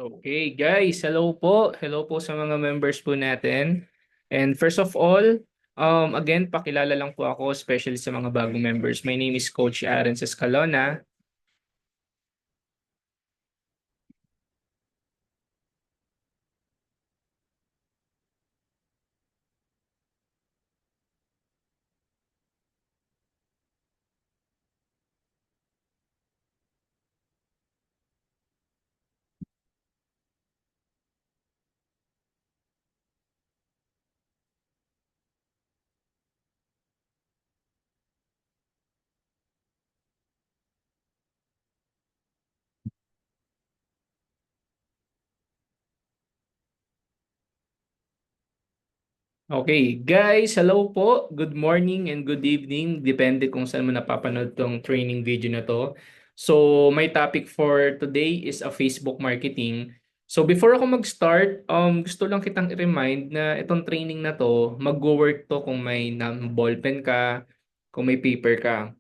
Okay, guys, hello po. Hello po sa mga members po natin. And first of all, again, pakilala lang po ako, especially sa mga bagong members. My name is Coach Aaron Escalona. Okay, guys, hello po. Good morning and good evening. Depende kung saan mo napapanood tong training video na to. So, my topic for today is a Facebook marketing. So, before ako mag-start, gusto lang kitang i-remind na itong training na to, mag-work to kung may ballpen ka, kung may paper ka.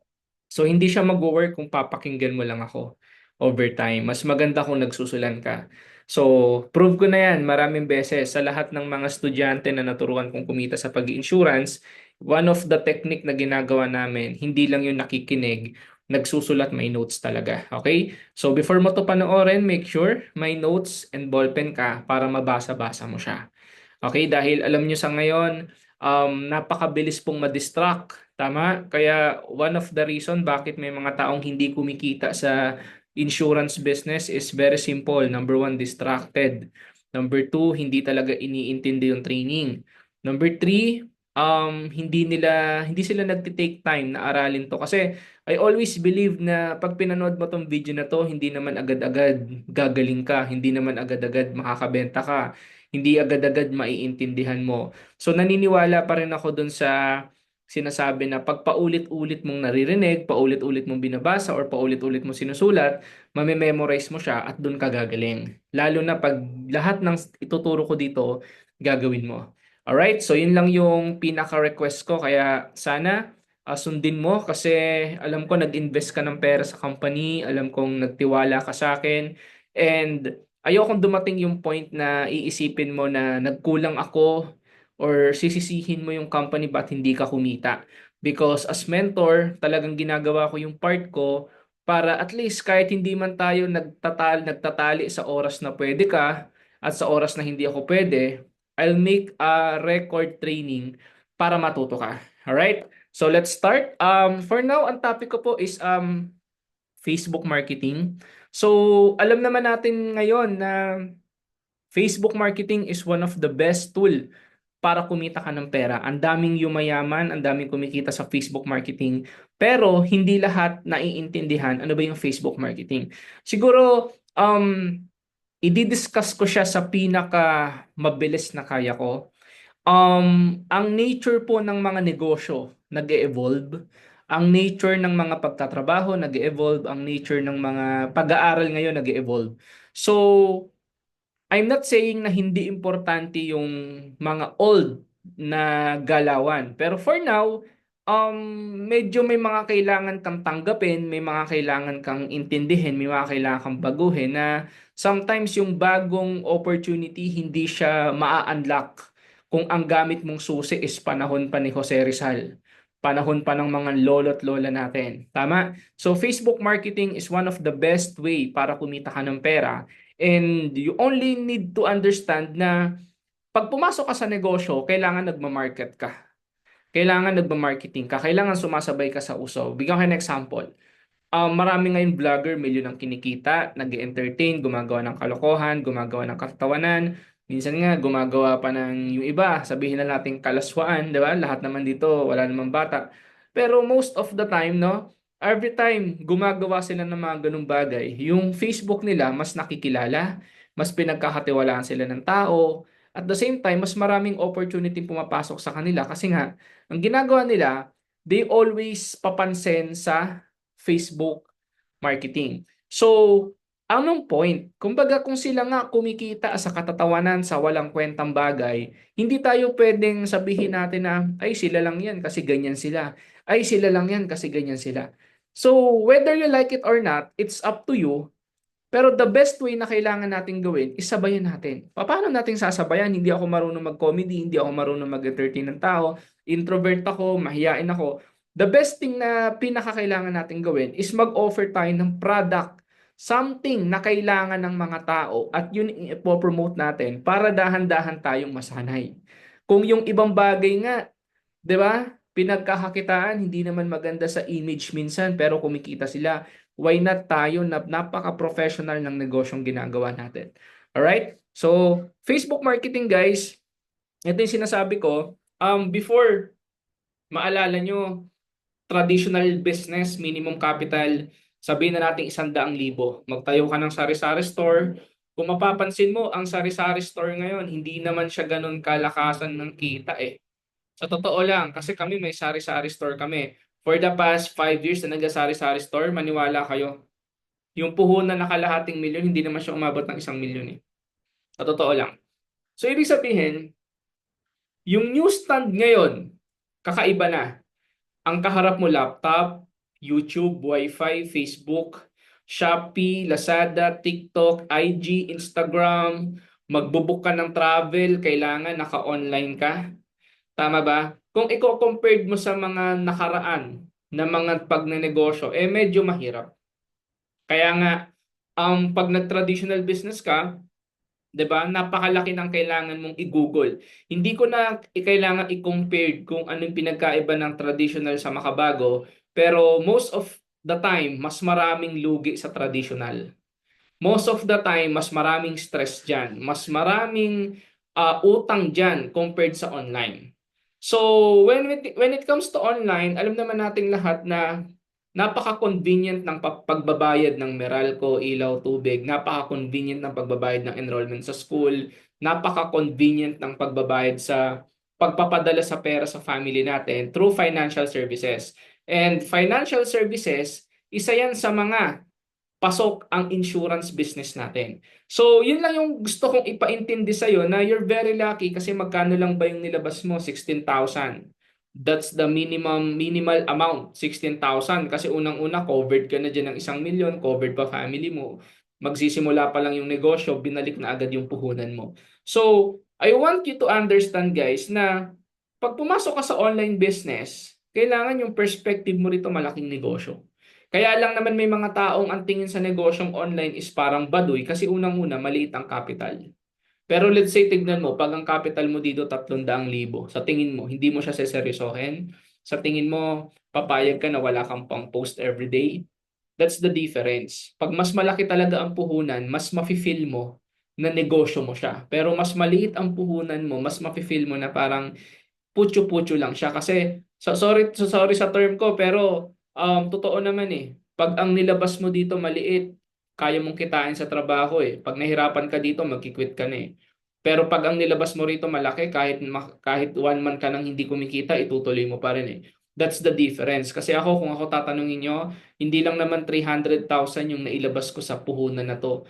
So, hindi siya mag-work kung papakinggan mo lang ako over time. Mas maganda kung nagsusulan ka. So, prove ko na yan maraming beses sa lahat ng mga estudyante na naturuan kong kumita sa pag-insurance. One of the technique na ginagawa namin, hindi lang yung nakikinig, nagsusulat, may notes talaga. Okay? So, before mo to panoorin, make sure may notes and ballpen ka para mabasa-basa mo siya. Okay, dahil alam nyo sa ngayon, napakabilis pong ma-distract. Tama? Kaya one of the reason bakit may mga taong hindi kumikita sa insurance business is very simple. Number one, distracted. Number two, hindi talaga iniintindi yung training. Number three, hindi sila nagti-take time na aralin to. Kasi I always believe na pag pinanood mo tong video na to, hindi naman agad-agad gagaling ka, hindi naman agad-agad makakabenta ka, hindi agad-agad maiintindihan mo. So naniniwala pa rin ako dun sa sinasabi na pag paulit-ulit mong naririnig, paulit-ulit mong binabasa, or paulit-ulit mong sinusulat, mamememorize mo siya at dun ka gagaling. Lalo na pag lahat ng ituturo ko dito, gagawin mo. Alright, so yun lang yung pinaka-request ko. Kaya sana sundin mo kasi alam ko nag-invest ka ng pera sa company, alam kong nagtiwala ka sa akin, and ayokong dumating yung point na iisipin mo na nagkulang ako or sisisihin mo yung company ba't hindi ka kumita. Because as mentor, talagang ginagawa ko yung part ko para at least kahit hindi man tayo nagtatali sa oras na pwede ka at sa oras na hindi ako pwede, I'll make a record training para matuto ka. Alright? So let's start. For now, ang topic ko po is Facebook marketing. So, alam naman natin ngayon na Facebook marketing is one of the best tool para kumita ka ng pera. Ang daming yumayaman, ang daming kumikita sa Facebook marketing. Pero hindi lahat naiintindihan ano ba yung Facebook marketing. Siguro, i-discuss ko siya sa pinaka mabilis na kaya ko. Ang nature po ng mga negosyo nag-evolve. Ang nature ng mga pagtatrabaho nag-evolve. Ang nature ng mga pag-aaral ngayon nag-evolve. So, I'm not saying na hindi importante yung mga old na galawan. Pero for now, medyo may mga kailangan kang tanggapin, may mga kailangan kang intindihin, may mga kailangan kang baguhin na sometimes yung bagong opportunity hindi siya maa-unlock kung ang gamit mong susi is panahon pa ni Jose Rizal. Panahon pa ng mga lolo't lola natin. Tama? So Facebook marketing is one of the best way para kumita ka ng pera. And you only need to understand na pag pumasok ka sa negosyo, kailangan nagma-market ka. Kailangan nagma-marketing ka. Kailangan sumasabay ka sa uso. Bigyan ko ng example. Marami ngayon vlogger, milyon ang kinikita, nag-entertain, gumagawa ng kalokohan, gumagawa ng katawanan. Minsan nga, gumagawa pa ng yung iba, sabihin na natin kalaswaan, di ba? Lahat naman dito, wala namang bata. Pero most of the time, no? Every time gumagawa sila ng mga ganung bagay, yung Facebook nila mas nakikilala, mas pinagkakatiwalaan sila ng tao. At the same time, mas maraming opportunity pumapasok sa kanila kasi nga, ang ginagawa nila, they always papansin sa Facebook marketing. So, anong point? Kumbaga kung sila nga kumikita sa katatawanan sa walang kwentang bagay, hindi tayo pwedeng sabihin natin na, ay sila lang yan kasi ganyan sila. Ay sila lang yan kasi ganyan sila. So, whether you like it or not, it's up to you Pero the best way na kailangan natin gawin is sabayan natin. Paano natin sasabayan? Hindi ako marunong mag-comedy, hindi ako marunong mag-entertain ng tao, introvert ako, mahiyain ako. The best thing na pinakakailangan natin gawin is mag-offer tayo ng product, something na kailangan ng mga tao at yun ipopromote natin para dahan-dahan tayong masanay. Kung yung ibang bagay nga, 'di ba? Pinagkakakitaan, hindi naman maganda sa image minsan pero kumikita sila. Why not tayo na napaka-professional ng negosyong ginagawa natin? Alright? So, Facebook marketing guys, ito yung sinasabi ko, before, maalala nyo, traditional business, minimum capital, sabihin na natin 100,000. Magtayo ka ng sari-sari store. Kung mapapansin mo, ang sari-sari store ngayon, hindi naman siya ganun kalakasan ng kita eh. Sa totoo lang, kasi kami may sari-sari store kami. For the past 5 years na nag-sari-sari store, maniwala kayo, yung puhunan na kalahating milyon, hindi naman siya umabot ng 1 milyon eh. Sa totoo lang. So, ibig sabihin, yung newsstand ngayon, kakaiba na. Ang kaharap mo laptop, YouTube, Wi-Fi, Facebook, Shopee, Lazada, TikTok, IG, Instagram, magbubook ka ng travel, kailangan naka-online ka. Tama ba? Kung i-compared mo sa mga nakaraan na mga pagnenegosyo, eh medyo mahirap. Kaya nga, pag nag-traditional business ka, 'di ba? Napakalaki ng kailangan mong i-Google. Hindi ko na kailangan i-compare kung anong pinagkaiba ng traditional sa makabago, pero most of the time, mas maraming lugi sa traditional. Most of the time, mas maraming stress dyan. Mas maraming utang dyan compared sa online. So, when it comes to online, alam naman nating lahat na napaka-convenient ng pagbabayad ng Meralco, ilaw, tubig. Napaka-convenient ng pagbabayad ng enrollment sa school. Napaka-convenient ng pagbabayad sa pagpapadala sa pera sa family natin through financial services. And financial services, isa yan sa mga pasok ang insurance business natin. So, yun lang yung gusto kong ipaintindi sa'yo na you're very lucky kasi magkano lang ba yung nilabas mo? 16,000. That's the minimal amount, 16,000. Kasi unang-una, covered ka na dyan ng 1 milyon, covered pa family mo. Magsisimula pa lang yung negosyo, binalik na agad yung puhunan mo. So, I want you to understand guys na pag pumasok ka sa online business, kailangan yung perspective mo rito malaking negosyo. Kaya lang naman may mga taong ang tingin sa negosyong online is parang baduy kasi unang-una maliit ang capital. Pero let's say tignan mo, pag ang capital mo dito 300,000, sa tingin mo, hindi mo siya seseryosohin? Sa tingin mo, papayag ka na wala kang pang post everyday? That's the difference. Pag mas malaki talaga ang puhunan, mas mafe-feel mo na negosyo mo siya. Pero mas maliit ang puhunan mo, mas mafe-feel mo na parang putyo-putyo lang siya kasi sorry sa term ko pero totoo naman eh. Pag ang nilabas mo dito maliit, kaya mong kitain sa trabaho eh. Pag nahirapan ka dito, magki-quit ka na eh. Pero pag ang nilabas mo rito malaki, kahit 1 month ka nang hindi kumikita, itutuloy mo pa rin eh. That's the difference. Kasi ako, kung ako tatanungin nyo, hindi lang naman 300,000 yung nailabas ko sa puhunan na to.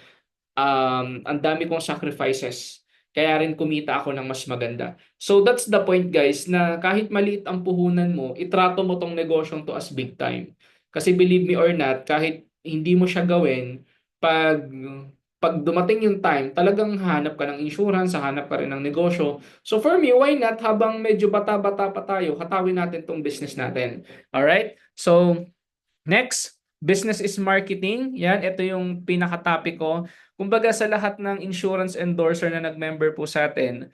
Ang dami kong sacrifices. Kaya rin kumita ako ng mas maganda. So that's the point guys na kahit maliit ang puhunan mo, itrato mo tong negosyong to as big time. Kasi believe me or not, kahit hindi mo siya gawin, pag pag dumating yung time, talagang hanap ka ng insurance, hanap ka rin ng negosyo. So for me, why not habang medyo bata-bata pa tayo, hatawin natin tong business natin. Alright? So next, business is marketing. Yan, ito yung pinaka-topic ko. Kumbaga sa lahat ng insurance endorser na nag-member po sa atin,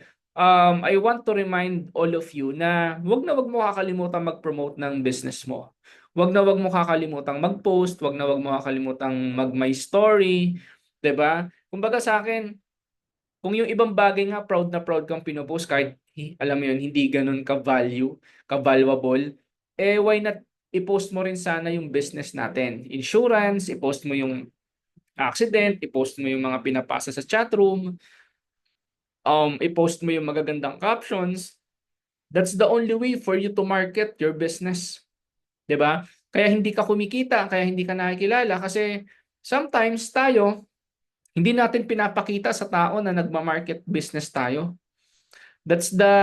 I want to remind all of you na wag mo kakalimutan mag-promote ng business mo. Wag mo kakalimutan mag-post, wag mo kakalimutan mag-my story, 'di ba? Kumbaga sa akin, kung yung ibang bagay nga proud kang pinopost kahit alam mo yun, hindi ganun ka-value, ka-valuable, eh why not i-post mo rin sana yung business natin. Insurance, i-post mo yung accident, i-post mo yung mga pinapasa sa chatroom, i-post mo yung magagandang captions. That's the only way for you to market your business. 'Di ba? Kaya hindi ka kumikita, kaya hindi ka nakikilala kasi sometimes tayo hindi natin pinapakita sa tao na nagma-market business tayo. That's the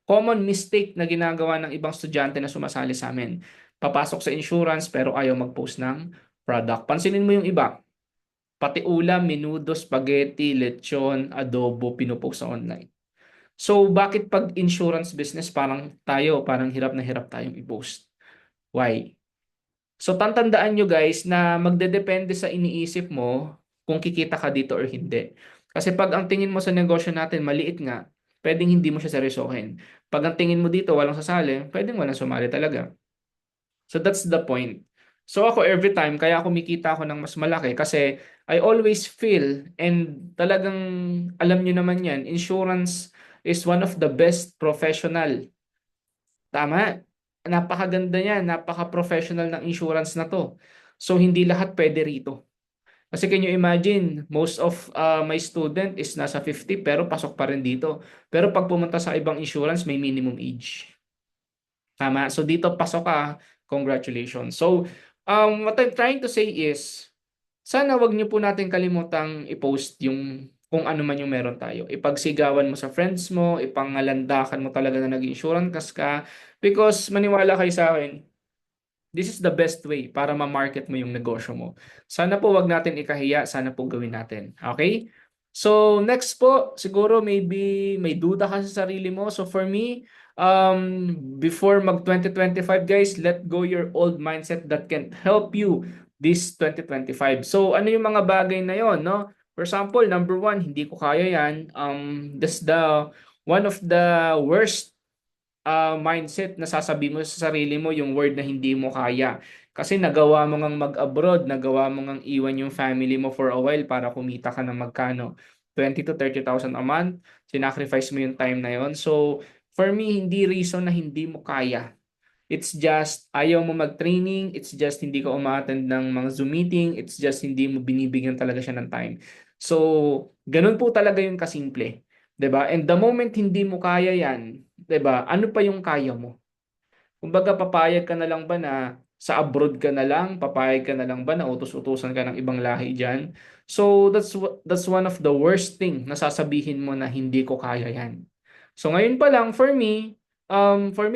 common mistake na ginagawa ng ibang estudyante na sumasali sa amin. Papasok sa insurance pero ayaw mag-post ng product. Pansinin mo yung iba. Pati ulam, menudo, spaghetti, lechon, adobo, pinupost sa online. So, bakit pag insurance business parang hirap na hirap tayong i-post? Why? So, tandaan nyo guys na magdedepende sa iniisip mo kung kikita ka dito or hindi. Kasi pag ang tingin mo sa negosyo natin maliit nga, pwedeng hindi mo siya seryosohin. Pag ang tingin mo dito walang sasali, pwedeng walang sumali talaga. So that's the point. So ako every time, kaya kumikita ako ng mas malaki kasi I always feel and talagang alam nyo naman yan, insurance is one of the best professional. Tama? Napakaganda niyan, napaka-professional ng insurance na to. So hindi lahat pwede rito. Kasi can you imagine, most of my student is nasa 50 pero pasok pa rin dito. Pero pag pumunta sa ibang insurance, may minimum age. Tama. So dito pasok ka, congratulations. So what I'm trying to say is, sana wag niyo po natin kalimutang i-post yung kung ano man yung meron tayo. Ipagsigawan mo sa friends mo, ipangalandakan mo talaga na nag-insurance ka. Because maniwala kayo sa akin, this is the best way para ma-market mo yung negosyo mo. Sana po wag natin ikahiya, sana po gawin natin. Okay? So, next po, siguro maybe may duda ka sa sarili mo. So, for me, before mag 2025, guys, let go your old mindset that can help you this 2025. So, ano yung mga bagay na yon, no? For example, number one, hindi ko kaya yan. That's the one of the worst mindset na sasabi mo sa sarili mo yung word na hindi mo kaya. Kasi nagawa mo ngang mag-abroad, nagawa mo ngang iwan yung family mo for a while para kumita ka ng magkano? 20 to 30,000 a month. Sinacrifice mo yung time na yon. So, for me, hindi reason na hindi mo kaya. It's just ayaw mo mag-training, it's just hindi ka umaattend ng mga Zoom meeting, it's just hindi mo binibigyan talaga siya ng time. So, ganun po talaga yung kasimple. 'Di ba? And the moment hindi mo kaya yan, 'di ba? Ano pa yung kaya mo? Kumbaga, papayag ka na lang ba na sa abroad ka na lang? Papayag ka na lang ba na utos-utusan ka ng ibang lahi dyan? So, that's one of the worst thing na sasabihin mo na hindi ko kaya yan. So, ngayon pa lang, for me,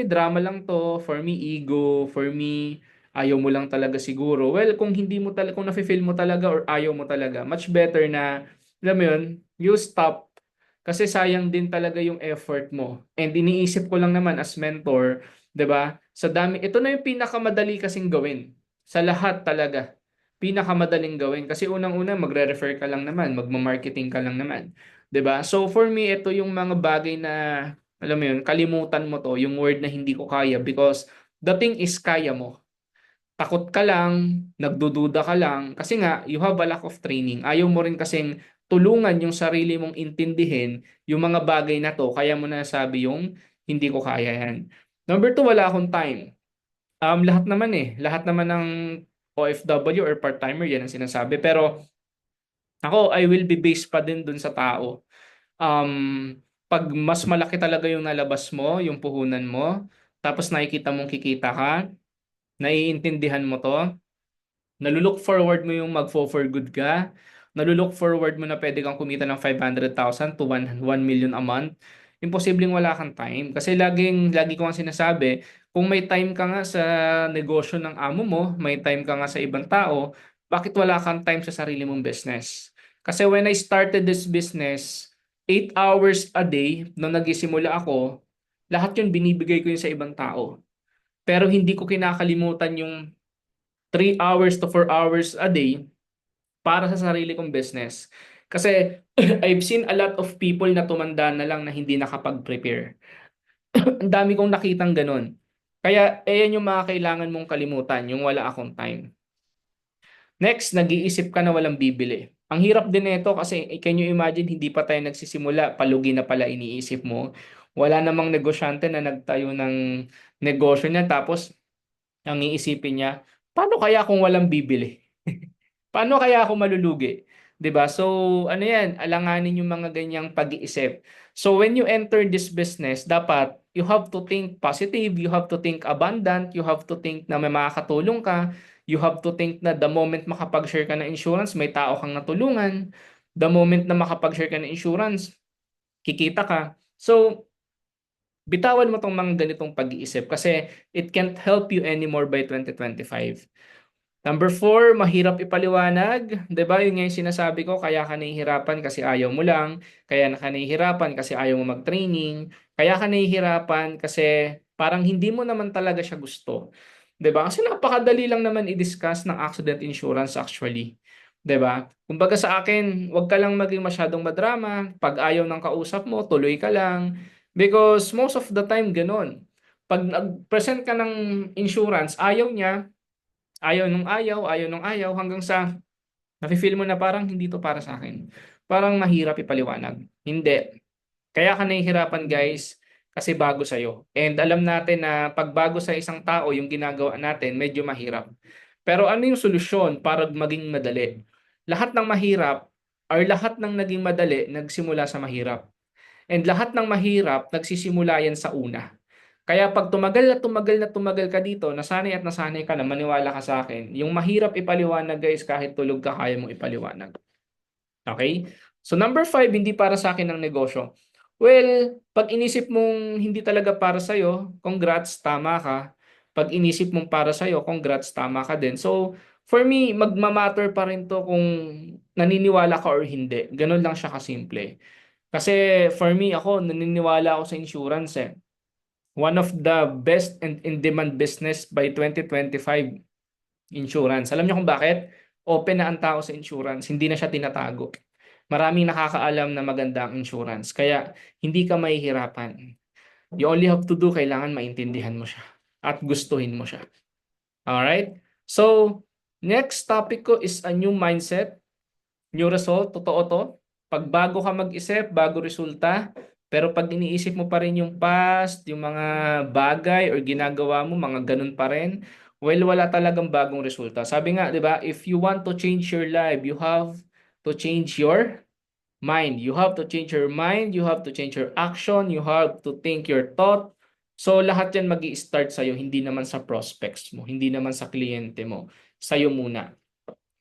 drama lang to. For me, ego. For me, ayaw mo lang talaga siguro. Well, kung hindi mo talaga, kung nafe-feel mo talaga or ayaw mo talaga, much better na, alam mo yun, you stop. Kasi sayang din talaga yung effort mo. And iniisip ko lang naman as mentor, 'di ba? Sa dami, ito na yung pinakamadali kasing gawin. Sa lahat talaga. Pinakamadaling gawin kasi unang-una magre-refer ka lang naman, magma-marketing ka lang naman, 'di ba? So for me, ito yung mga bagay na alam mo yun, kalimutan mo to, yung word na hindi ko kaya because the thing is kaya mo. Takot ka lang, nagdududa ka lang kasi nga you have a lack of training. Ayaw mo rin kasing tulungan yung sarili mong intindihin yung mga bagay na to, kaya mo na sabi yung hindi ko kaya yan. Number two, wala akong time. Lahat naman ng OFW or part-timer yan ang sinasabi. Pero ako, I will be based pa din dun sa tao. Pag mas malaki talaga yung nalabas mo, yung puhunan mo, tapos nakikita mong kikita ka, naiintindihan mo to, nalulook forward mo yung mag-for good ka. Nalulook forward mo na pwede kang kumita ng 500,000 to 1 million a month. Imposibleng wala kang time. Kasi lagi ko ang sinasabi, kung may time ka nga sa negosyo ng amo mo, may time ka nga sa ibang tao, bakit wala kang time sa sarili mong business? Kasi when I started this business, 8 hours a day, nung nagisimula ako, lahat yun binibigay ko yun sa ibang tao. Pero hindi ko kinakalimutan yung 3 hours to 4 hours a day para sa sarili kong business. Kasi I've seen a lot of people na tumanda na lang na hindi nakapag-prepare. Ang dami kong nakitang ganun. Kaya ayan yung mga kailangan mong kalimutan, yung wala akong time. Next, nag-iisip ka na walang bibili. Ang hirap din nito kasi can you imagine hindi pa tayo nagsisimula, palugi na pala iniisip mo. Wala namang negosyante na nagtayo ng negosyo niya tapos ang iisipin niya, paano kaya kung walang bibili? Paano kaya ako malulugi? 'Di ba? So, ano 'yan, alanganin yung mga ganyang pag-iisip. So, when you enter this business, dapat you have to think positive, you have to think abundant, you have to think na may makakatulong ka, you have to think na the moment makapag-share ka ng insurance, may tao kang natulungan. The moment na makapag-share ka ng insurance, kikita ka. So, bitawan mo tong mga ganitong pag-iisip kasi it can't help you anymore by 2025. Number 4, mahirap ipaliwanag. 'Di ba? Yun nga yung sinasabi ko, kaya ka nahihirapan kasi ayaw mo lang. Kaya ka nahihirapan kasi ayaw mo mag-training. Kaya ka nahihirapan kasi parang hindi mo naman talaga siya gusto. 'Di ba? Kasi napakadali lang naman i-discuss ng accident insurance actually. 'Di ba? Kumbaga sa akin, wag ka lang maging masyadong madrama. Pag ayaw ng kausap mo, tuloy ka lang. Because most of the time, ganun. Pag nag-present ka ng insurance, ayaw nung ayaw, hanggang sa nafe-feel mo na parang hindi to para sa akin. Parang mahirap ipaliwanag. Hindi. Kaya ka nahihirapan guys, kasi bago sa'yo. And alam natin na pag bago sa isang tao yung ginagawa natin, medyo mahirap. Pero ano yung solusyon para maging madali? Lahat ng mahirap or lahat ng naging madali nagsimula sa mahirap. And lahat ng mahirap nagsisimula yan sa una. Kaya pag tumagal na tumagal na tumagal ka dito, nasanay at nasanay ka na, maniwala ka sa akin, yung mahirap ipaliwanag guys, kahit tulog ka, kaya mong ipaliwanag. Okay? So number 5, hindi para sa akin ang negosyo. Well, pag inisip mong hindi talaga para sa'yo, congrats, tama ka. Pag inisip mong para sa'yo, congrats, tama ka din. So, for me, magmamatter pa rin to kung naniniwala ka or hindi. Ganun lang siya kasimple. Kasi for me, ako, naniniwala ako sa insurance eh. One of the best and in-demand business by 2025, insurance. Alam niyo kung bakit? Open na ang tao sa insurance, hindi na siya tinatago. Maraming nakakaalam na maganda ang insurance, kaya hindi ka mahihirapan. You only have to do, kailangan maintindihan mo siya at gustuhin mo siya. Alright? So, next topic ko is a new mindset. New result, totoo to. Pag bago ka mag-isip, bago resulta. Pero pag iniisip mo pa rin yung past, yung mga bagay or ginagawa mo, mga ganun pa rin, well, wala talagang bagong resulta. Sabi nga, di ba, if you want to change your life, you have to change your mind. You have to change your mind, you have to change your action, you have to think your thought. So, lahat yan mag-i-start sa'yo, hindi naman sa prospects mo, hindi naman sa kliyente mo, sa'yo muna.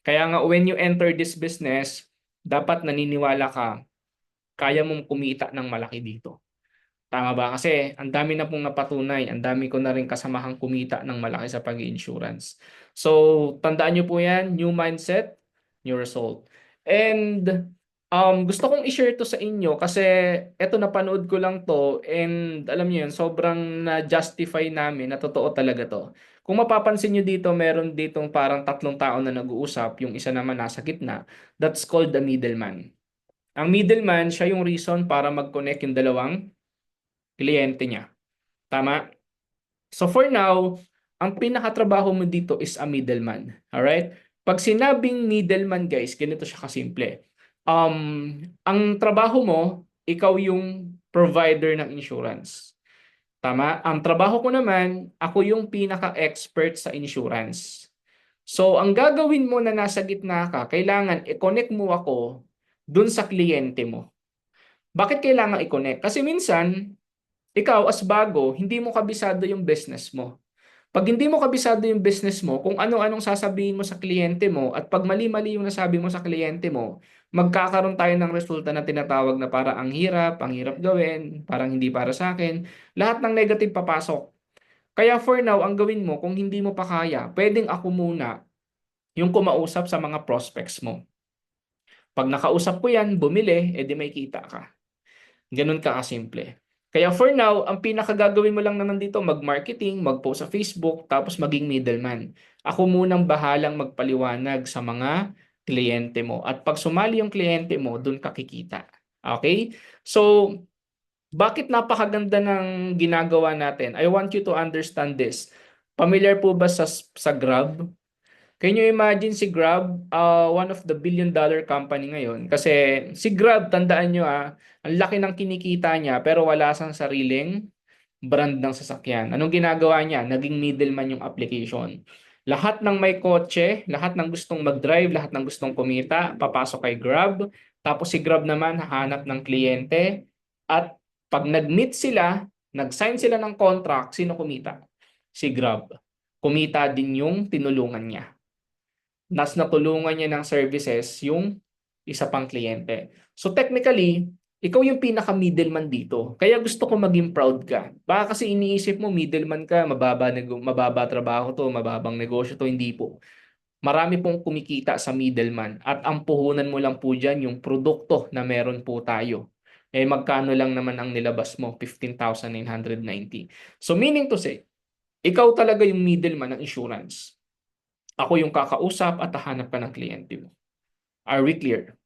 Kaya nga when you enter this business, dapat naniniwala ka, kaya mong kumita ng malaki dito. Tama ba? Kasi ang dami na pong napatunay, ang dami ko na rin kasamahang kumita ng malaki sa pag-insurance. So, tandaan nyo po yan, new mindset, new result. And gusto kong i-share to sa inyo kasi eto, napanood ko lang to and alam niyo yun, sobrang na-justify namin na totoo talaga to. Kung mapapansin nyo dito, meron ditong parang tatlong tao na nag-uusap, yung isa naman nasa gitna. That's called the middleman. Ang middleman, siya yung reason para mag-connect yung dalawang kliyente niya. Tama? So for now, ang pinakatrabaho mo dito is a middleman. Alright? Pag sinabing middleman guys, ganito siya kasimple. Ang trabaho mo, ikaw yung provider ng insurance. Tama? Ang trabaho ko naman, ako yung pinaka-expert sa insurance. So, ang gagawin mo na nasa gitna ka, kailangan i-connect mo ako dun sa kliyente mo. Bakit kailangan i-connect? Kasi minsan, ikaw as bago, hindi mo kabisado yung business mo. Pag hindi mo kabisado yung business mo, kung ano-anong sasabihin mo sa kliyente mo at pag mali-mali yung nasabi mo sa kliyente mo, magkakaroon tayo ng resulta na tinatawag na para ang hirap gawin, parang hindi para sa akin. Lahat ng negative papasok. Kaya for now, ang gawin mo, kung hindi mo pa kaya, pwedeng ako muna yung kumausap sa mga prospects mo. Pag nakausap ko yan, bumili, edi may kita ka. Ganun ka kasimple. Kaya for now, ang pinakagagawin mo lang naman dito, mag-marketing, mag-post sa Facebook, tapos maging middleman. Ako munang bahalang magpaliwanag sa mga kliyente mo. At pag sumali yung kliyente mo, dun ka kikita. Okay? So, bakit napakaganda ng ginagawa natin? I want you to understand this. Familiar po ba sa Grab? Can you imagine si Grab, one of the billion-dollar company ngayon? Kasi si Grab, tandaan nyo ang laki ng kinikita niya pero wala sang sariling brand ng sasakyan. Anong ginagawa niya? Naging middleman yung application. Lahat ng may kotse, lahat ng gustong mag-drive, lahat ng gustong kumita, papasok kay Grab. Tapos si Grab naman hahanap ng kliyente. At pag nag-meet sila, nag-sign sila ng contract, sino kumita? Si Grab. Kumita din yung tinulungan niya. Nas natulungan niya ng services yung isa pang kliyente. So technically, ikaw yung pinaka-middleman dito. Kaya gusto ko maging proud ka. Baka kasi iniisip mo middleman ka, mababa trabaho to, mababang negosyo to, hindi po. Marami pong kumikita sa middleman at ang puhunan mo lang po dyan yung produkto na meron po tayo. Eh magkano lang naman ang nilabas mo? 15,990. So meaning to say, ikaw talaga yung middleman ng insurance. Ako yung kakausap at hahanap ka ng kliyente mo. Are we clear?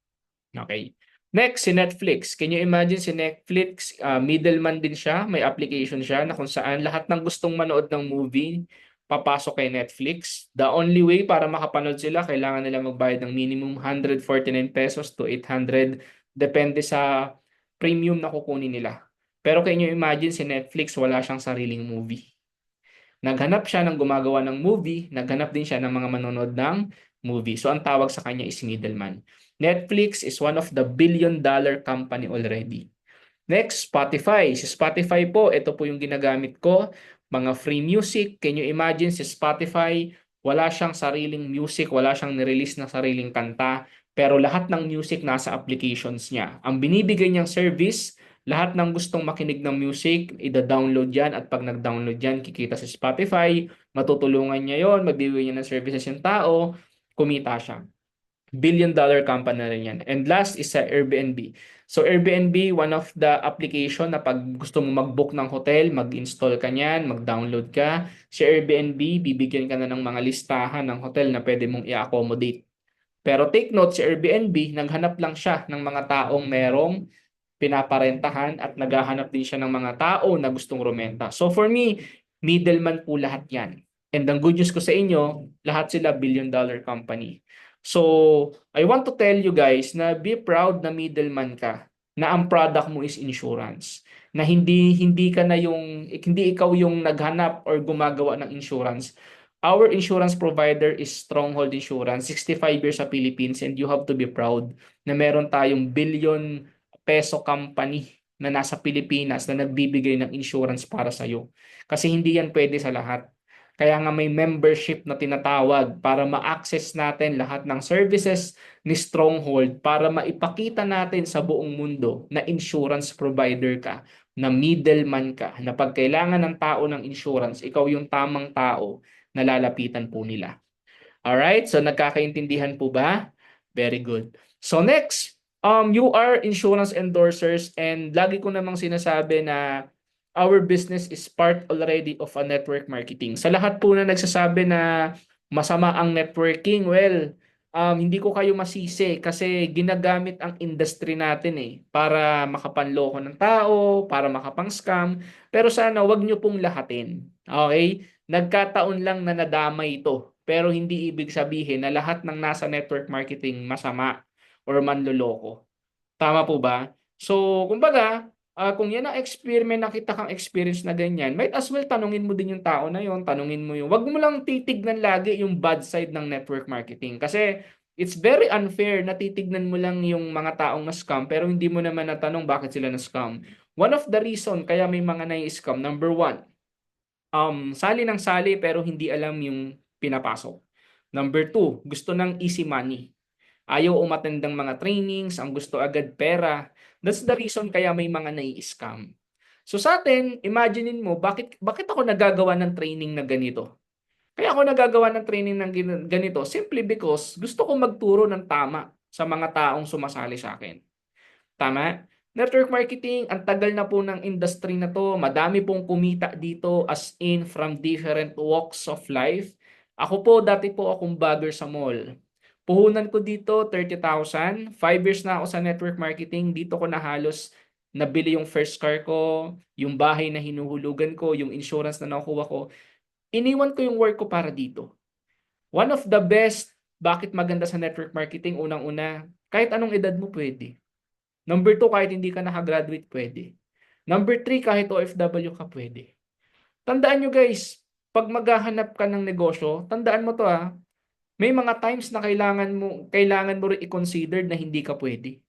Okay. Next, si Netflix. Can you imagine si Netflix, middleman din siya, may application siya na kung saan lahat ng gustong manood ng movie, papasok kay Netflix. The only way para makapanood sila, kailangan nila magbayad ng minimum 149 pesos to 800, depende sa premium na kukunin nila. Pero can you imagine si Netflix, wala siyang sariling movie. Naghanap siya ng gumagawa ng movie, naghanap din siya ng mga manonood ng movie. So ang tawag sa kanya is middleman. Netflix is one of the billion-dollar company already. Next, Spotify. Si Spotify po, ito po yung ginagamit ko. Mga free music. Can you imagine si Spotify, wala siyang sariling music, wala siyang nirelease na sariling kanta, pero lahat ng music nasa applications niya. Ang binibigay niyang service, lahat ng gustong makinig ng music, ida-download yan at pag nag-download yan, kikita sa Spotify, matutulungan niya yon, magbibigay niya ng services yung tao, kumita siya. Billion-dollar company na rin yan. And last is sa Airbnb. So Airbnb, one of the application na pag gusto mo mag-book ng hotel, mag-install ka niyan, mag-download ka. Sa Airbnb, bibigyan ka na ng mga listahan ng hotel na pwede mong i-accommodate. Pero take note, si Airbnb, naghanap lang siya ng mga taong merong pinaparentahan at naghahanap din siya ng mga tao na gustong rumenta. So for me, middleman po lahat yan. And ang good news ko sa inyo, lahat sila billion-dollar company. So, I want to tell you guys na be proud na middleman ka, na ang product mo is insurance. Na hindi ka na yung hindi ikaw yung naghanap or gumagawa ng insurance. Our insurance provider is Stronghold Insurance, 65 years sa Philippines, and you have to be proud na meron tayong billion peso company na nasa Pilipinas na nagbibigay ng insurance para sa iyo. Kasi hindi yan pwede sa lahat. Kaya nga may membership na tinatawag para ma-access natin lahat ng services ni Stronghold para maipakita natin sa buong mundo na insurance provider ka, na middleman ka, na pag kailangan ng tao ng insurance, ikaw yung tamang tao na lalapitan po nila. Alright, so nagkakaintindihan po ba? Very good. So next, you are insurance endorsers and lagi ko namang sinasabi na our business is part already of a network marketing. Sa lahat po na nagsasabi na masama ang networking, well, hindi ko kayo masisi kasi ginagamit ang industry natin para makapanloko ng tao, para makapang-scam. Pero sana wag nyo pong lahatin. Okay? Nagkataon lang na nadamay ito. Pero hindi ibig sabihin na lahat ng nasa network marketing masama or manloloko. Tama po ba? So, kumbaga, kung yan ang experiment, nakita kang experience na ganyan, might as well tanungin mo din yung tao na yon, tanungin mo yung, wag mo lang titignan lagi yung bad side ng network marketing. Kasi it's very unfair na titignan mo lang yung mga taong na-scam pero hindi mo naman natanong bakit sila na-scam. One of the reason kaya may mga nai-scam, number one, sali ng sali pero hindi alam yung pinapasok. Number two, gusto ng easy money. Ayaw umatendang mga trainings, ang gusto agad pera. That's the reason kaya may mga nai-scam. So sa atin, imaginein mo, bakit ako nagagawa ng training na ganito? Kaya ako nagagawa ng training ng ganito simply because gusto ko magturo ng tama sa mga taong sumasali sa akin. Tama? Network marketing, ang tagal na po ng industry na to. Madami pong kumita dito as in from different walks of life. Ako po, dati po akong bagger sa mall. Puhunan ko dito, 30,000. 5 years na ako sa network marketing. Dito ko na halos nabili yung first car ko, yung bahay na hinuhulugan ko, yung insurance na nakuha ko. Iniwan ko yung work ko para dito. One of the best, bakit maganda sa network marketing, unang-una, kahit anong edad mo pwede. Number two, kahit hindi ka nakagraduate, pwede. Number three, kahit OFW ka, pwede. Tandaan nyo guys, pag maghahanap ka ng negosyo, tandaan mo to may mga times na kailangan mo rin i-consider na hindi ka pwede.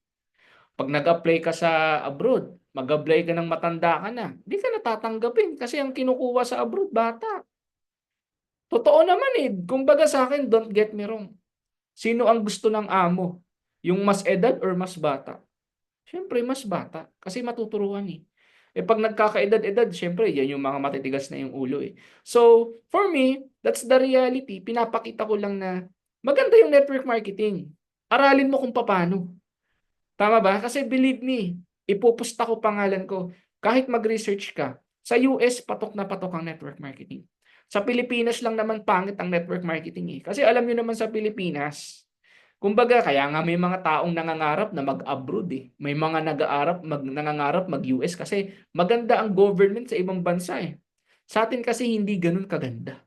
Pag nag-apply ka sa abroad, mag-apply ka ng matanda ka na, hindi ka natatanggapin kasi ang kinukuha sa abroad, bata. Totoo naman Kumbaga sa akin, don't get me wrong. Sino ang gusto ng amo? Yung mas edad or mas bata? Siyempre, mas bata. Kasi matuturuan pag nagkakaedad-edad, siyempre, yan yung mga matitigas na yung ulo So, for me, that's the reality. Pinapakita ko lang na maganda yung network marketing. Aralin mo kung paano. Tama ba? Kasi believe me, ipupusta ko pangalan ko. Kahit mag-research ka, sa US, patok na patok ang network marketing. Sa Pilipinas lang naman pangit ang network marketing eh. Kasi alam nyo naman sa Pilipinas, kumbaga, kaya nga may mga taong nangangarap na mag-abroad eh. May mga nangangarap mag-US kasi maganda ang government sa ibang bansa eh. Sa atin kasi hindi ganun kaganda.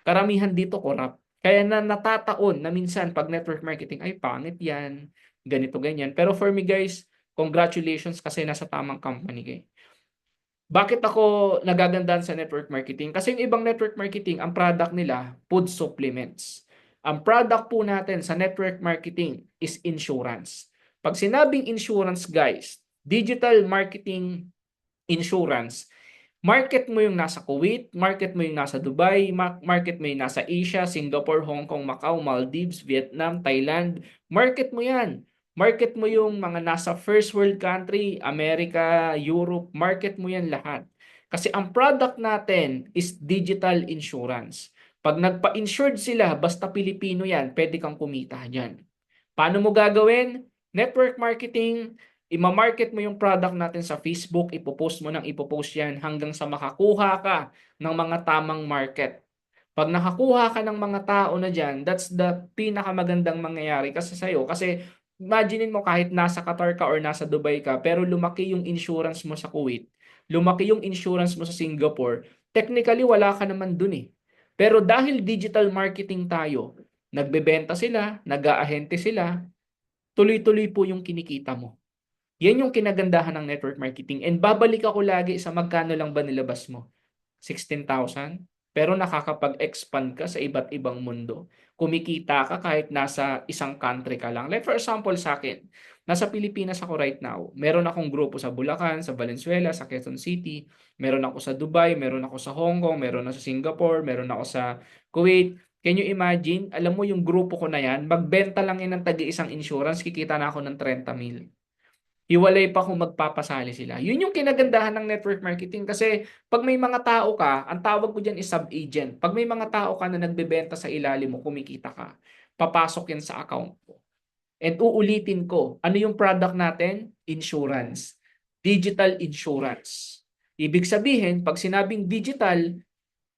Karamihan dito corrupt. Kaya na natataon na minsan pag network marketing, ay pangit yan, ganito, ganyan. Pero for me guys, congratulations kasi nasa tamang company kayo. Bakit ako nagagandahan sa network marketing? Kasi yung ibang network marketing, ang product nila, food supplements. Ang product po natin sa network marketing is insurance. Pag sinabing insurance guys, digital marketing insurance, market mo yung nasa Kuwait, market mo yung nasa Dubai, market mo yung nasa Asia, Singapore, Hong Kong, Macau, Maldives, Vietnam, Thailand. Market mo yan. Market mo yung mga nasa first world country, America, Europe, market mo yan lahat. Kasi ang product natin is digital insurance. Pag nagpa-insured sila, basta Pilipino yan, pwede kang kumita dyan. Paano mo gagawin? Network marketing, ima-market mo yung product natin sa Facebook, ipopost mo ng ipopost yan hanggang sa makakuha ka ng mga tamang market. Pag nakakuha ka ng mga tao na dyan, that's the pinakamagandang mangyayari kasi sa'yo. Kasi imaginein mo kahit nasa Qatar ka or nasa Dubai ka, pero lumaki yung insurance mo sa Kuwait, lumaki yung insurance mo sa Singapore, technically wala ka naman dun eh. Pero dahil digital marketing tayo, nagbebenta sila, nag-aahente sila, tuloy-tuloy po yung kinikita mo. Yan yung kinagandahan ng network marketing. And babalik ako lagi sa magkano lang ba nilabas mo? 16,000? Pero nakakapag-expand ka sa iba't ibang mundo. Kumikita ka kahit nasa isang country ka lang. Like for example sa akin, nasa Pilipinas ako right now. Meron akong grupo sa Bulacan, sa Valenzuela, sa Quezon City. Meron ako sa Dubai, meron ako sa Hong Kong, meron ako sa Singapore, meron ako sa Kuwait. Can you imagine? Alam mo yung grupo ko na yan, magbenta lang yan ng tagi-isang insurance, kikita na ako ng 30 mil. Hiwalay pa kung magpapasali sila. Yun yung kinagandahan ng network marketing kasi pag may mga tao ka, ang tawag ko dyan is sub-agent. Pag may mga tao ka na nagbebenta sa ilalim mo, kumikita ka, papasok yan sa account mo. And uulitin ko, ano yung product natin? Insurance. Digital insurance. Ibig sabihin, pag sinabing digital,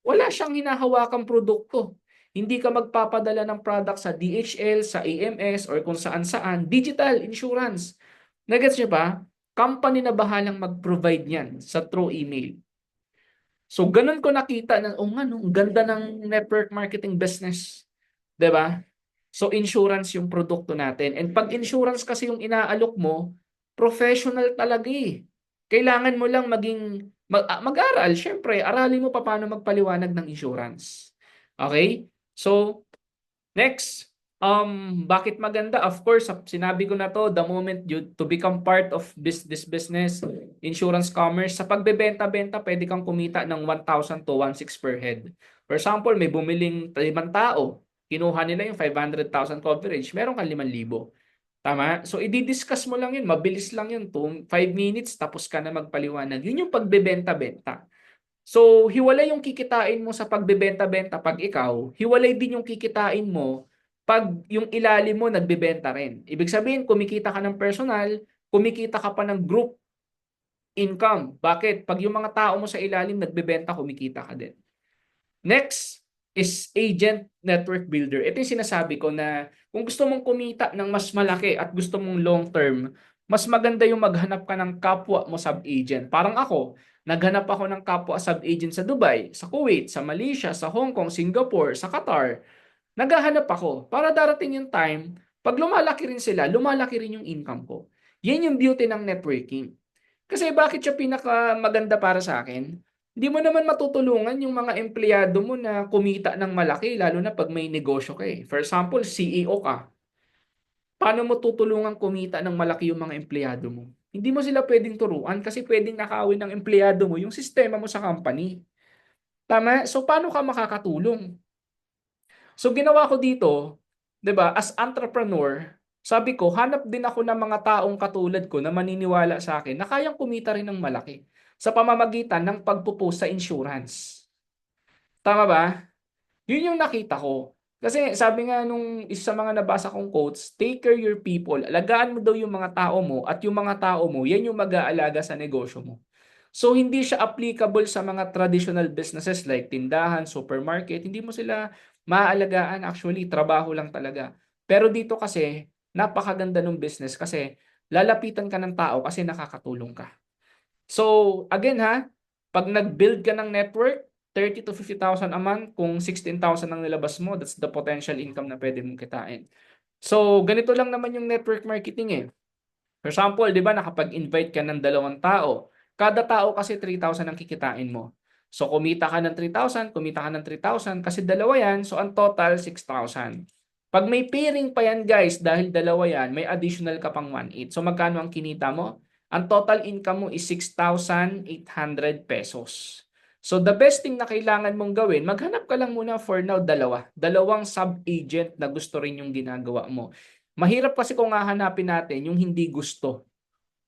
wala siyang hinahawakang produkto. Hindi ka magpapadala ng product sa DHL, sa AMS, or kung saan-saan. Digital insurance. Nagets niyo ba? Company na bahalang mag-provide niyan sa through email. So, ganun ko nakita na, oh nga, no, ang ganda ng network marketing business. 'Di ba? So, insurance yung produkto natin. And pag insurance kasi yung inaalok mo, professional talaga eh. Kailangan mo lang mag-aral. Syempre, aralin mo pa paano magpaliwanag ng insurance. Okay? So, next, bakit maganda? Of course, sinabi ko na to, the moment you to become part of this business, insurance commerce, sa pagbebenta-benta, pwede kang kumita ng 1,000 to 1,600 per head. For example, may bumiling 5 tao, kinuha nila yung 500,000 coverage, meron kang 5,000. Tama? So, i-discuss mo lang yun, mabilis lang yun, 5 minutes, tapos ka na magpaliwanag. Yun yung pagbebenta-benta. So, hiwalay yung kikitain mo sa pagbebenta-benta pag ikaw, hiwalay din yung kikitain mo pag yung ilalim mo nagbebenta rin. Ibig sabihin, kumikita ka ng personal, kumikita ka pa ng group income. Bakit? Pag yung mga tao mo sa ilalim nagbebenta, kumikita ka din. Next is agent network builder. Ito yung sinasabi ko na kung gusto mong kumita ng mas malaki at gusto mong long term, mas maganda yung maghanap ka ng kapwa mo sub-agent. Parang ako, naghanap ako ng kapwa sub-agent sa Dubai, sa Kuwait, sa Malaysia, sa Hong Kong, Singapore, sa Qatar. Naghahanap ako para darating yung time, pag lumalaki rin sila, lumalaki rin yung income ko. Yan yung beauty ng networking. Kasi bakit siya pinaka maganda para sa akin? Hindi mo naman matutulungan yung mga empleyado mo na kumita ng malaki, lalo na pag may negosyo ka eh. For example, CEO ka. Paano mo tutulungan kumita ng malaki yung mga empleyado mo? Hindi mo sila pwedeng turuan kasi pwedeng nakawin ng empleyado mo yung sistema mo sa company. Tama? So, paano ka makakatulong? So, ginawa ko dito, 'di ba, as entrepreneur, sabi ko, hanap din ako ng mga taong katulad ko na maniniwala sa akin na kayang kumita rin ng malaki sa pamamagitan ng pagpo-post sa insurance. Tama ba? Yun yung nakita ko. Kasi sabi nga nung isa sa mga nabasa kong quotes, take care your people. Alagaan mo daw yung mga tao mo at yung mga tao mo, yan yung mag-aalaga sa negosyo mo. So hindi siya applicable sa mga traditional businesses like tindahan, supermarket. Hindi mo sila maaalagaan. Actually, trabaho lang talaga. Pero dito kasi, napakaganda ng business kasi lalapitan ka ng tao kasi nakakatulong ka. So, again ha, pag nag-build ka ng network, 30 to 50,000 a month, kung 16,000 ang nilabas mo, that's the potential income na pwede mong kitain. So, ganito lang naman yung network marketing eh. For example, di ba, nakapag-invite ka ng 2 tao. Kada tao kasi 3,000 ang kikitain mo. So, kumita ka ng 3,000, kumita ka ng 3,000, kasi dalawa yan, so ang total 6,000. Pag may pairing pa yan guys, dahil dalawa yan, may additional ka pang 1,800. So, magkano ang kinita mo? Ang total income mo is 6,800 pesos. So, the best thing na kailangan mong gawin, maghanap ka lang muna for now dalawa. Dalawang sub-agent na gusto rin yung ginagawa mo. Mahirap kasi kung hahanapin natin yung hindi gusto.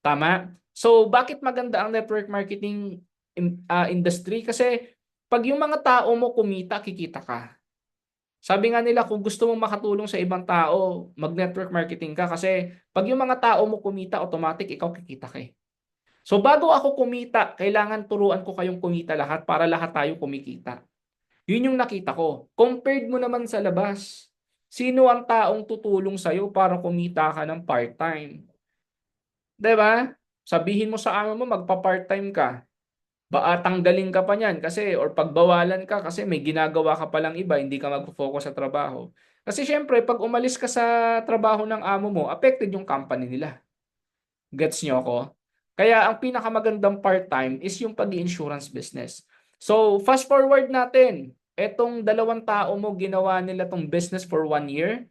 Tama? So, bakit maganda ang network marketing industry? Kasi pag yung mga tao mo kumita, kikita ka. Sabi nga nila, kung gusto mong makatulong sa ibang tao, mag-network marketing ka kasi pag yung mga tao mo kumita, automatic ikaw kikita ka eh. So bago ako kumita, kailangan turuan ko kayong kumita lahat para lahat tayo kumikita. Yun yung nakita ko. Compared mo naman sa labas, sino ang taong tutulong sa'yo para kumita ka ng part-time? 'Di ba? Sabihin mo sa amo mo magpa-part-time ka. Tanggalin ka pa niyan kasi or pagbawalan ka kasi may ginagawa ka palang iba, hindi ka magfo-focus sa trabaho. Kasi syempre, pag umalis ka sa trabaho ng amo mo, affected yung company nila. Gets nyo ako? Kaya ang pinakamagandang part-time is yung pag-insurance business. So, fast forward natin. Etong 2 tao mo, ginawa nila tong business for 1 year.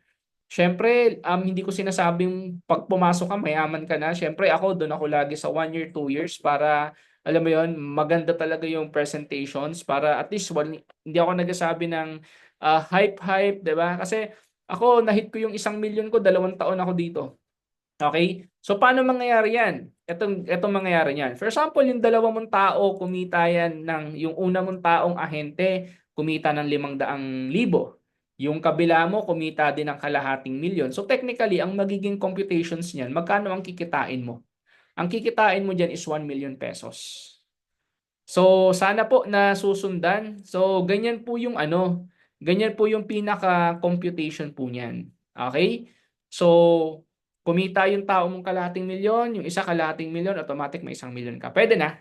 Siyempre, hindi ko sinasabing pag pumasok ka, mayaman ka na. Siyempre, ako, doon ako lagi sa 1 year, 2 years para, alam mo yon, maganda talaga yung presentations para at least hindi ako nagsasabi ng hype-hype, di ba? Kasi ako, nahit ko yung 1 million ko, 2 taon ako dito. Okay? So, paano mangyayari yan? Itong mangyayari yan. For example, yung 2 mong tao, kumita yan yung una mong taong ahente, kumita ng 500,000. Yung kabila mo, kumita din ng 500,000. So, technically, ang magiging computations niyan, magkano ang kikitain mo? Ang kikitain mo dyan is 1 million pesos. So, sana po na susundan. So, ganyan po yung pinaka-computation po niyan. Okay? So, kumita yung tao mong 500,000, yung isa 500,000, automatic may 1 million ka. Pwede na.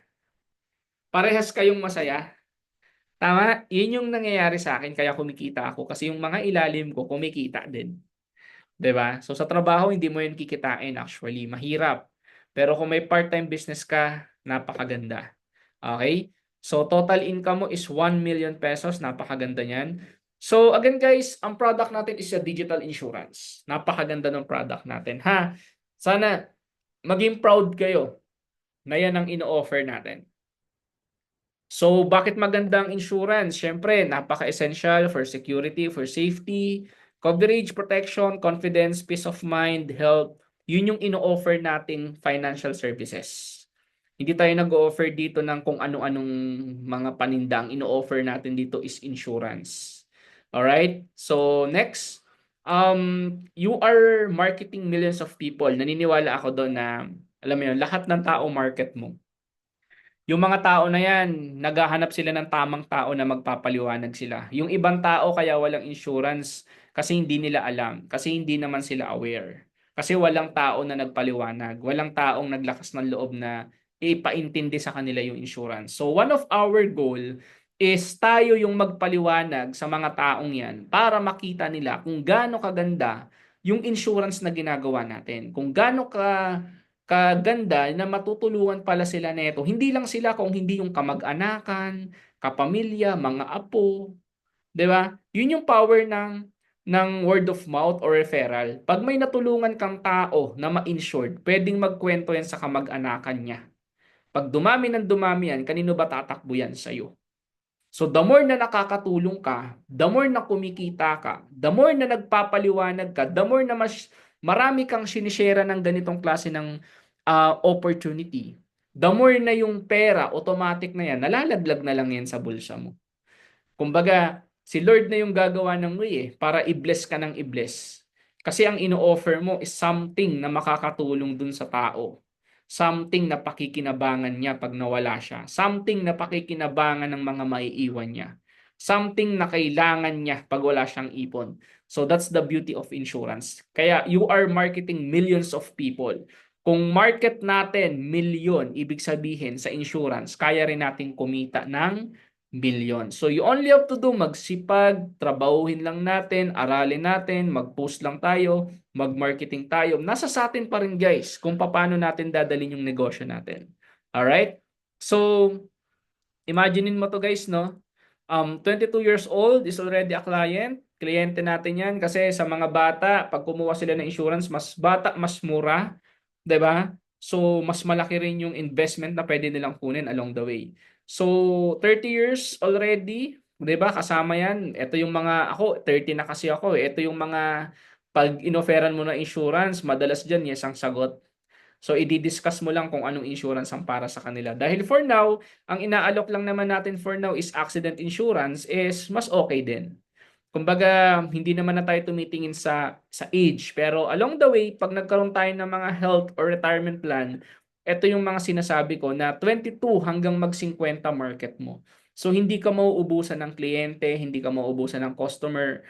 Parehas kayong masaya. Tama? Yun yung nangyayari sa akin kaya kumikita ako kasi yung mga ilalim ko kumikita din. 'Di ba? So sa trabaho hindi mo yun kikitain actually, mahirap. Pero kung may part-time business ka, napakaganda. Okay? So total income mo is 1 million pesos, napakaganda niyan. So again guys, ang product natin is a digital insurance. Napakaganda ng product natin, ha? Sana maging proud kayo na yan ang ino-offer natin. So, bakit magandang insurance? Siyempre, napaka-essential for security, for safety, coverage, protection, confidence, peace of mind, health. Yun yung ino-offer nating financial services. Hindi tayo nag-o-offer dito ng kung ano-anong mga paninda. Ang ino-offer natin dito is insurance. Alright? So, next. You are marketing millions of people. Naniniwala ako doon na, alam mo yun, lahat ng tao market mo. Yung mga tao na yan, naghahanap sila ng tamang tao na magpapaliwanag sila. Yung ibang tao kaya walang insurance kasi hindi nila alam, kasi hindi naman sila aware. Kasi walang tao na nagpaliwanag, walang taong naglakas ng loob na ipaintindi sa kanila yung insurance. So one of our goal is tayo yung magpaliwanag sa mga taong yan para makita nila kung gaano kaganda yung insurance na ginagawa natin. Kung gaano kaganda na matutulungan pala sila neto. Hindi lang sila kung hindi yung kamag-anakan, kapamilya, mga apo, 'di ba? Yun yung power ng word of mouth or referral. Pag may natulungan kang tao na ma-insured, pwedeng magkwento yan sa kamag-anakan niya. Pag dumami ng dumami yan, kanino ba tatakbo yan sa'yo? So the more na nakakatulong ka, the more na kumikita ka, the more na nagpapaliwanag ka, the more na marami kang sinishare ng ganitong klase ng opportunity, the more na yung pera, automatic na yan, nalalaglag na lang yan sa bulsa mo. Kumbaga, Si Lord na yung gagawa ng way para i-bless ka ng i-bless. Kasi ang ino-offer mo is something na makakatulong dun sa tao. Something na pakikinabangan niya pag nawala siya. Something na pakikinabangan ng mga maiiwan niya. Something na kailangan niya pag wala siyang ipon. So that's the beauty of insurance. Kaya you are marketing millions of people. Kung market natin milyon, ibig sabihin sa insurance, kaya rin natin kumita ng billion. So you only have to do magsipag, trabahuhin lang natin, aralin natin, mag-post lang tayo, mag-marketing tayo. Nasa sa atin pa rin guys kung paano natin dadalhin yung negosyo natin. Alright? So imaginein mo to guys, no? 22 years old is already a client. Kliyente natin yan kasi sa mga bata, pag kumuha sila ng insurance, mas bata, mas mura. 'Di ba? So, mas malaki rin yung investment na pwede nilang kunin along the way. So, 30 years already, 'di ba? Kasama 'yan. Ito yung mga ako, 30 na kasi ako eh. Ito yung mga pag inoferan mo ng insurance, madalas diyan yes ang sagot. So, i-discuss mo lang kung anong insurance ang para sa kanila. Dahil for now, ang inaalok lang naman natin for now is accident insurance is mas okay din. Kumbaga, hindi naman na tayo tumitingin sa age. Pero along the way, pag nagkaroon tayo ng mga health or retirement plan, ito yung mga sinasabi ko na 22 hanggang mag-50 market mo. So, hindi ka mauubusan ng kliyente, hindi ka mauubusan ng customer.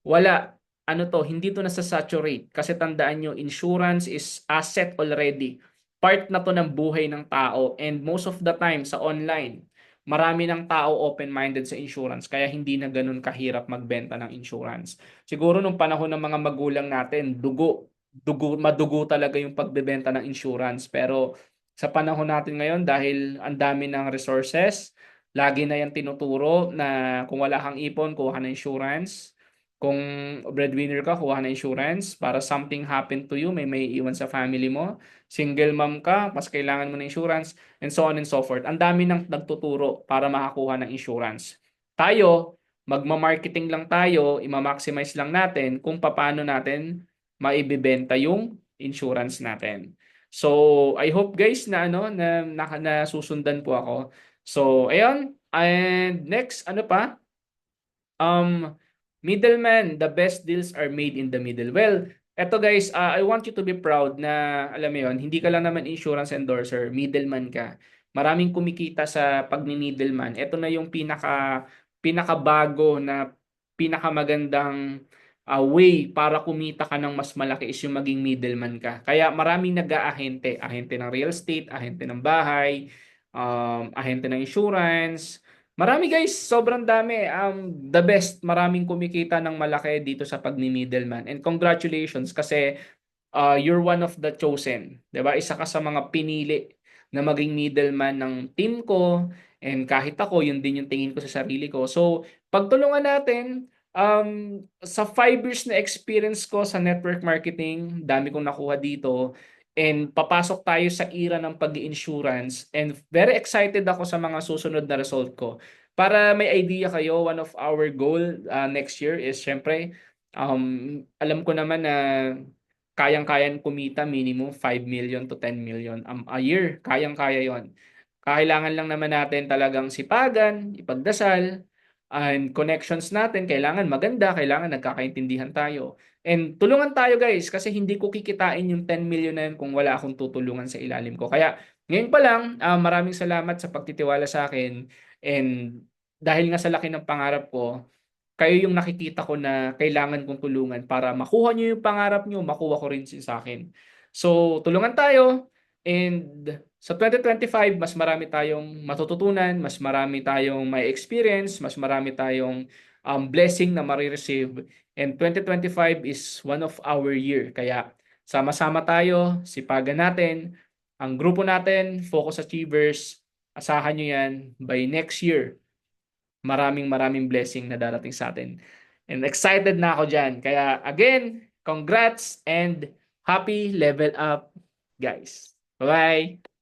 Wala. Ano to, hindi to nasa-saturate. Kasi tandaan nyo, insurance is asset already. Part na to ng buhay ng tao. And most of the time sa online, marami ng tao open-minded sa insurance. Kaya hindi na ganun kahirap magbenta ng insurance. Siguro nung panahon ng mga magulang natin, madugo talaga yung pagbebenta ng insurance. Pero sa panahon natin ngayon, dahil ang dami ng resources, lagi na yan tinuturo na kung wala kang ipon, kuha ng insurance. Kung breadwinner ka, kuha ng insurance para something happen to you, may iwan sa family mo. Single mom ka, mas kailangan mo ng insurance, and so on and so forth. Ang dami nang nagtuturo para makakuha ng insurance. Tayo, magma-marketing lang tayo, ima-maximize lang natin kung paano natin maibebenta yung insurance natin. So, I hope guys na nasusundan po ako. So, ayun. And next, ano pa? Middleman, the best deals are made in the middle. Well, eto guys, I want you to be proud na, alam mo yun, hindi ka lang naman insurance endorser, middleman ka. Maraming kumikita sa pagni-middleman. Ito na yung pinakabago na pinakamagandang way para kumita ka ng mas malaki is yung maging middleman ka. Kaya maraming nag-aahente, ahente ng real estate, ahente ng bahay, ahente ng insurance. Marami guys, sobrang dami. The best, maraming kumikita ng malaki dito sa pagni-middleman. And congratulations kasi you're one of the chosen. 'Di ba? Isa ka sa mga pinili na maging middleman ng team ko. And kahit ako, yun din yung tingin ko sa sarili ko. So, pagtulungan natin, sa 5 years na experience ko sa network marketing, dami kong nakuha dito. And papasok tayo sa era ng pag-insurance. And very excited ako sa mga susunod na result ko. Para may idea kayo, one of our goal next year is syempre, alam ko naman na kayang-kayan kumita minimum 5 million to 10 million a year. Kayang-kaya yon. Kailangan lang naman natin talagang sipagan, ipagdasal, and connections natin, kailangan maganda, kailangan nagkakaintindihan tayo. And tulungan tayo guys, kasi hindi ko kikitain yung 10 million na yun kung wala akong tutulungan sa ilalim ko. Kaya ngayon pa lang, maraming salamat sa pagtitiwala sa akin. And dahil nga sa laki ng pangarap ko, kayo yung nakikita ko na kailangan kong tulungan para makuha nyo yung pangarap nyo, makuha ko rin sa akin. So, tulungan tayo. And sa 2025, mas marami tayong matututunan, mas marami tayong may experience, mas marami tayong blessing na marireceive. And 2025 is one of our year. Kaya sama-sama tayo, sipagan natin. Ang grupo natin, Focus Achievers, asahan nyo yan by next year. Maraming blessing na darating sa atin. And excited na ako dyan. Kaya again, congrats and happy level up, guys. Bye-bye!